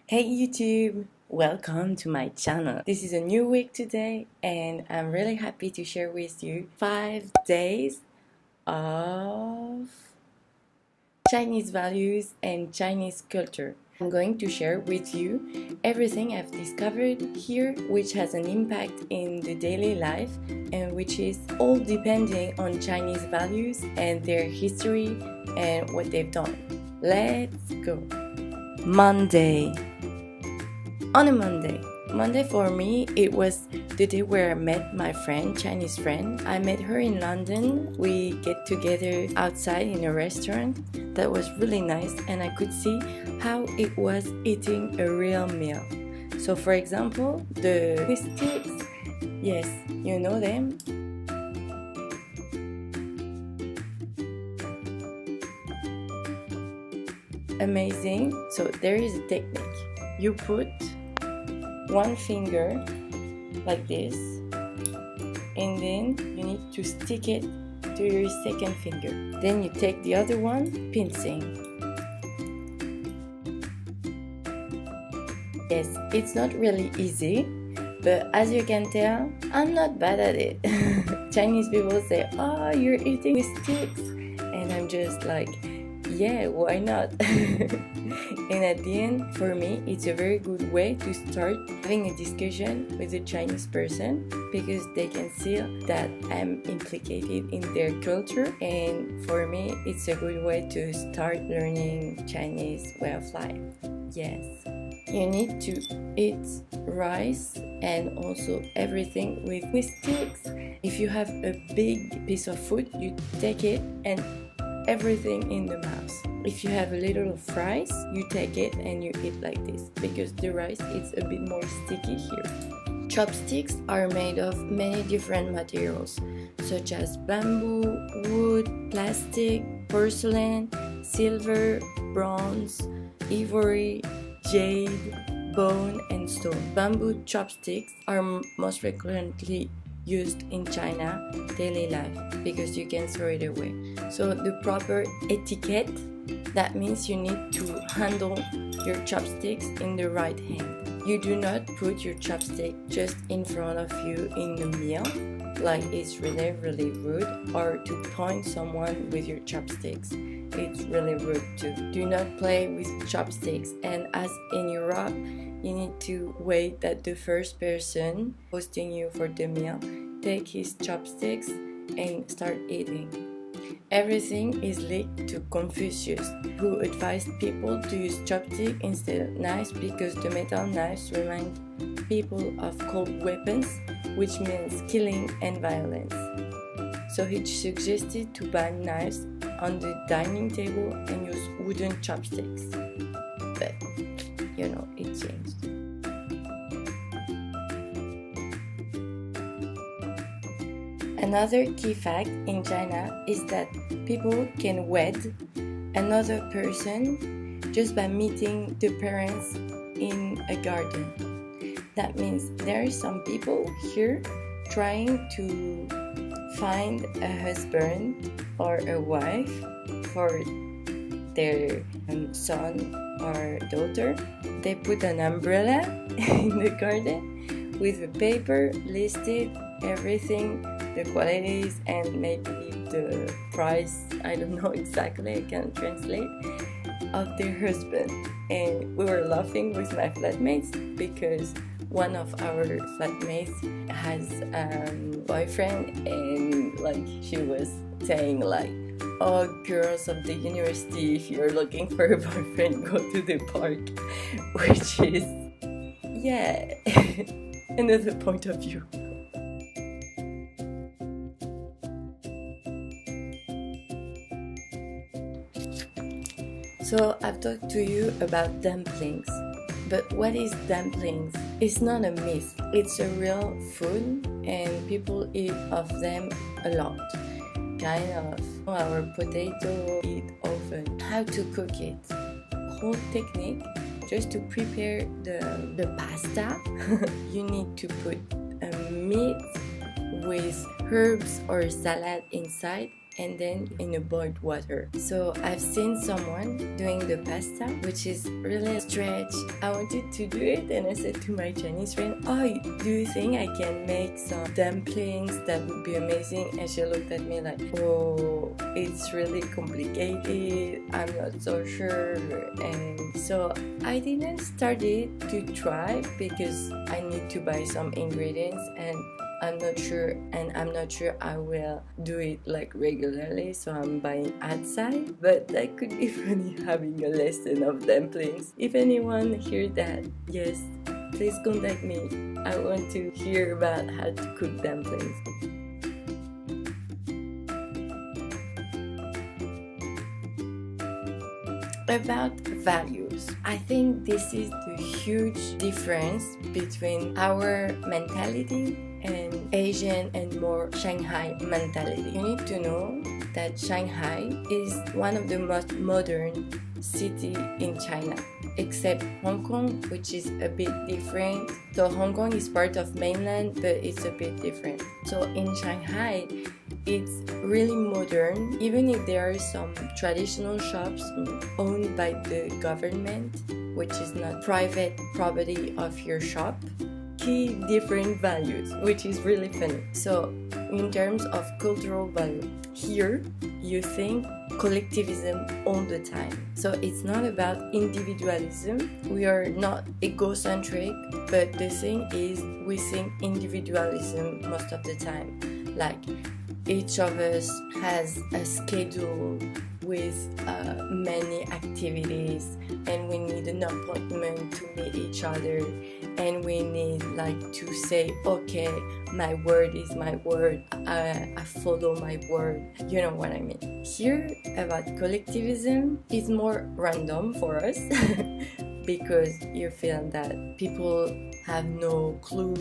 Hey YouTube! Welcome to my channel. This is a new week today and I'm really happy to share with you 5 days of Chinese values and Chinese culture. I'm going to share with you everything I've discovered here which has an impact in the daily life and which is all depending on Chinese values and their history and what they've done. Let's go! Monday. On a Monday for me, it was the day where I met my friend, Chinese friend. I met her in London. We get together outside in a restaurant. That was really nice and I could see how it was eating a real meal. So for example, the sticks, yes, you know them. Amazing. So there is a technique. You put one finger like this and then you need to stick it to your second finger. Then you take the other one, pincing. Yes, it's not really easy, but as you can tell, I'm not bad at it. Chinese people say, "Oh, you're eating with sticks," and I'm just like, yeah, why not? And at the end, for me, it's a very good way to start having a discussion with a Chinese person because they can see that I'm implicated in their culture, and for me, it's a good way to start learning Chinese way of life. Yes, you need to eat rice and also everything with sticks. If you have a big piece of food, you take it and everything in the mouth. If you have a little of rice, you take it and you eat like this because the rice is a bit more sticky here. Chopsticks are made of many different materials such as bamboo, wood, plastic, porcelain, silver, bronze, ivory, jade, bone and stone. Bamboo chopsticks are most frequently used in China daily life because you can throw it away. So the proper etiquette, that means you need to handle your chopsticks in the right hand. You do not put your chopstick just in front of you in the meal, like it's really rude, or to point someone with your chopsticks. It's really rude too. Do not play with chopsticks, and as in Europe, you need to wait that the first person hosting you for the meal take his chopsticks and start eating. Everything is linked to Confucius, who advised people to use chopsticks instead of knives because the metal knives remind people of cold weapons, which means killing and violence. So he suggested to ban knives on the dining table and use wooden chopsticks. But, it changed. Another key fact in China is that people can wed another person just by meeting the parents in a garden. That means there are some people here trying to find a husband or a wife for their son or daughter. They put an umbrella in the garden with a paper listed everything, the qualities and maybe the price, I don't know exactly, I can't translate, of their husband. And we were laughing with my flatmates because one of our flatmates has a boyfriend, and she was saying oh, girls of the university, if you're looking for a boyfriend, go to the park, which is, yeah, another point of view. So I've talked to you about dumplings, but what is dumplings? It's not a myth, it's a real food and people eat of them a lot. Kind of our potato eat often. How to cook it? Whole technique, just to prepare the pasta, you need to put a meat with herbs or salad inside and then in a boiled water. So I've seen someone doing the pasta, which is really a stretch. I wanted to do it, and I said to my Chinese friend, oh, do you think I can make some dumplings? That would be amazing. And she looked at me like, oh, it's really complicated, I'm not so sure. And so I didn't start it to try because I need to buy some ingredients, and I'm not sure I will do it like regularly, so I'm buying outside. But that could be funny, having a lesson of dumplings. If anyone hear that, yes, please contact me. I want to hear about how to cook dumplings. About values, I think this is the huge difference between our mentality and Asian and more Shanghai mentality. You need to know that Shanghai is one of the most modern city in China, except Hong Kong, which is a bit different. So Hong Kong is part of mainland, but it's a bit different. So in Shanghai, it's really modern, even if there are some traditional shops owned by the government, which is not private property of your shop. Key different values, which is really funny. So in terms of cultural value, here you think collectivism all the time. So it's not about individualism. We are not egocentric, but the thing is we think individualism most of the time. Like each of us has a schedule with many activities, and we need an appointment to meet each other, and we need like to say, okay, my word is my word, I follow my word. You know what I mean? Here about collectivism is more random for us because you feel that people have no clue,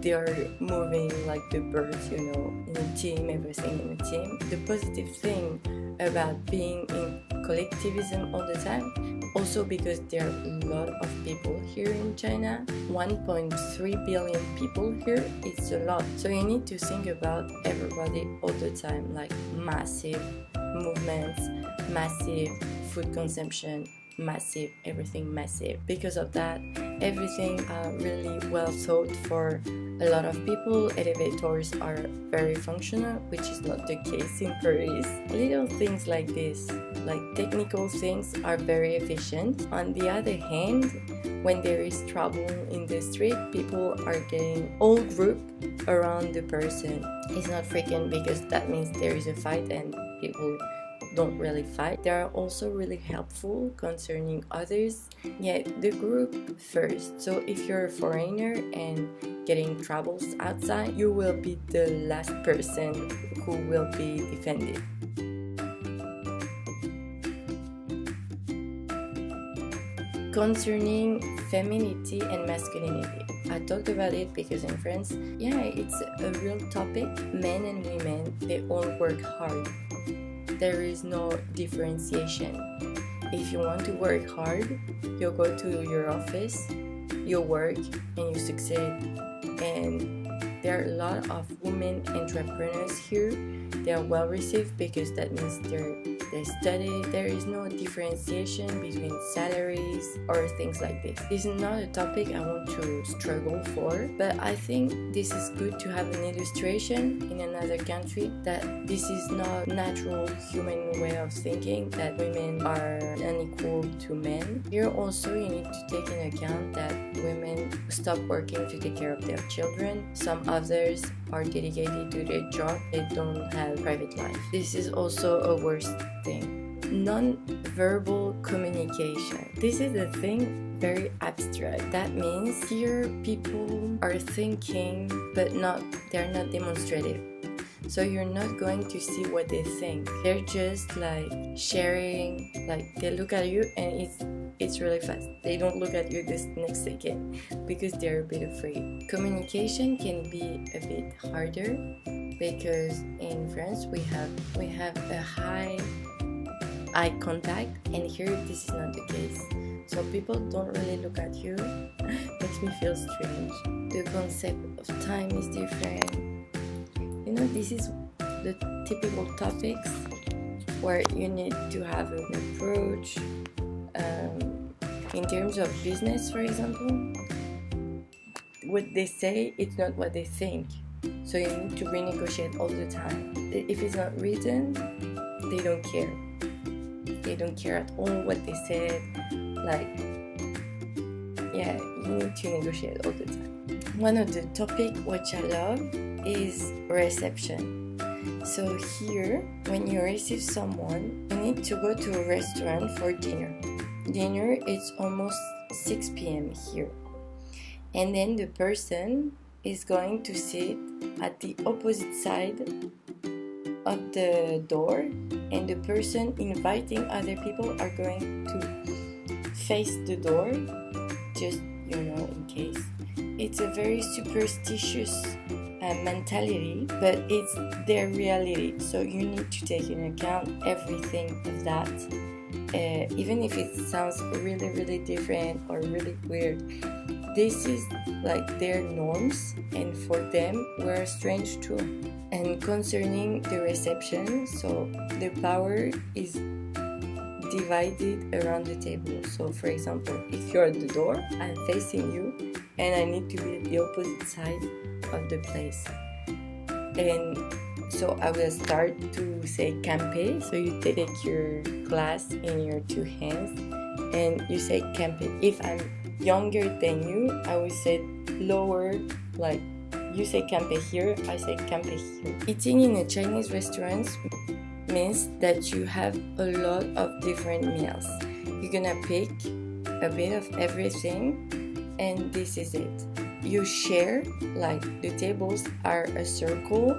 they are moving like the birds, you know, in a team, everything in a team. The positive thing about being in collectivism all the time, also because there are a lot of people here in China, 1.3 billion people here, it's a lot. So you need to think about everybody all the time, like massive movements, massive food consumption, massive, everything massive. Because of that, everything really well thought for a lot of people. Elevators are very functional, which is not the case in Paris. Little things like this, like technical things, are very efficient. On the other hand, when there is trouble in the street, people are getting all grouped around the person. It's not freaking, because that means there is a fight and people don't really fight. They are also really helpful concerning others. Yet the group first. So if you're a foreigner and getting troubles outside, you will be the last person who will be defended. Concerning femininity and masculinity, I talked about it because in France, it's a real topic. Men and women, they all work hard. There is no differentiation. If you want to work hard, you go to your office, you work, and you succeed. And there are a lot of women entrepreneurs here. They are well received because that means they study. There is no differentiation between salaries or things like this. This is not a topic I want to struggle for, but I think this is good to have an illustration in another country that this is not natural human way of thinking, that women are unequal to men. Here also you need to take into account that women stop working to take care of their children. Some others are dedicated to their job. They don't have private life. This is also a worst thing. Non-verbal communication. This is a thing very abstract. That means here people are thinking, but they're not demonstrative. So you're not going to see what they think. They're just like sharing, like they look at you and it's really fast. They don't look at you this next second because they're a bit afraid. Communication can be a bit harder because in France we have a high eye contact, and here this is not the case. So people don't really look at you. Makes me feel strange. The concept of time is different. You know, this is the typical topics where you need to have an approach. In terms of business, for example, what they say, it's not what they think. So you need to renegotiate all the time. If it's not written, they don't care. They don't care at all what they said. Like, yeah, you need to negotiate all the time. One of the topics which I love is reception. So here, when you receive someone, you need to go to a restaurant for dinner. Dinner is almost 6 p.m. here. And then the person is going to sit at the opposite side of the door, and the person inviting other people are going to face the door, just, in case. It's a very superstitious mentality, but it's their reality, so you need to take into account everything of that. Even if it sounds really, really different or really weird, this is like their norms, and for them we're strange too. And concerning the reception, so the power is divided around the table. So for example, if you're at the door, I'm facing you and I need to be at the opposite side of the place. And so I will start to say campe. So you take your glass in your two hands and you say campe. If I'm younger than you, I will say lower, like you say campe here, I say campe here. Eating in a Chinese restaurant means that you have a lot of different meals. You're gonna pick a bit of everything, and this is it. You share, like the tables are a circle,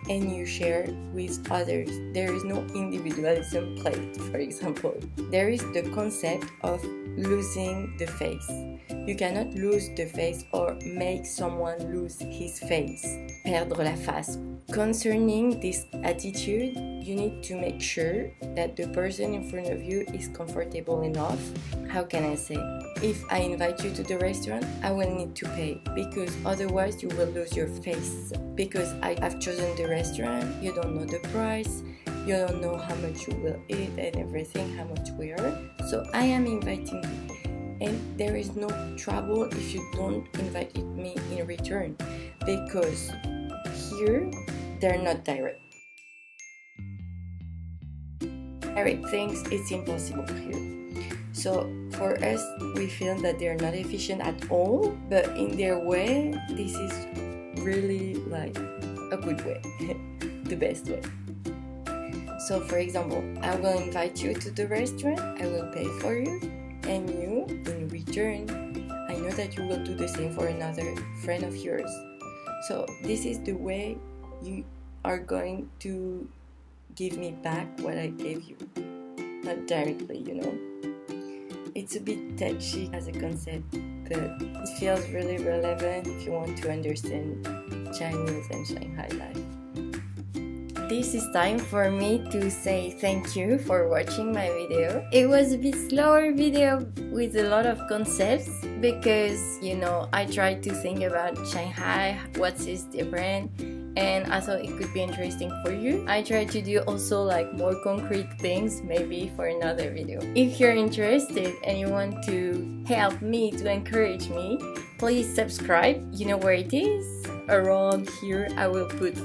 and you share with others. There is no individualism plate, for example. There is the concept of losing the face. You cannot lose the face or make someone lose his face. Perdre la face. Concerning this attitude, you need to make sure that the person in front of you is comfortable enough. How can I say? If I invite you to the restaurant, I will need to pay, because otherwise you will lose your face. Because I have chosen the restaurant, you don't know the price, you don't know how much you will eat and everything, how much we are. So I am inviting you. And there is no trouble if you don't invite me in return, because here they're not direct. Direct things, it's impossible here. So for us, we feel that they're not efficient at all, but in their way, this is really like a good way, the best way. So for example, I will invite you to the restaurant, I will pay for you, and you, in return, I know that you will do the same for another friend of yours. So this is the way you are going to give me back what I gave you. Not directly, It's a bit touchy as a concept, but it feels really relevant if you want to understand Chinese and Shanghai life. This is time for me to say thank you for watching my video. It was a bit slower video with a lot of concepts because, I tried to think about Shanghai, what is different, and I thought it could be interesting for you. I tried to do also like more concrete things, maybe for another video. If you're interested and you want to help me, to encourage me, please subscribe. You know where it is? Around here I will put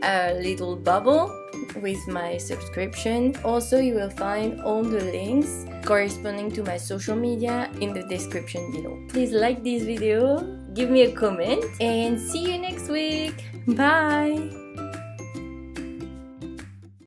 a little bubble with my subscription. Also, you will find all the links corresponding to my social media in the description below. Please like this video, give me a comment, and see you next week. Bye!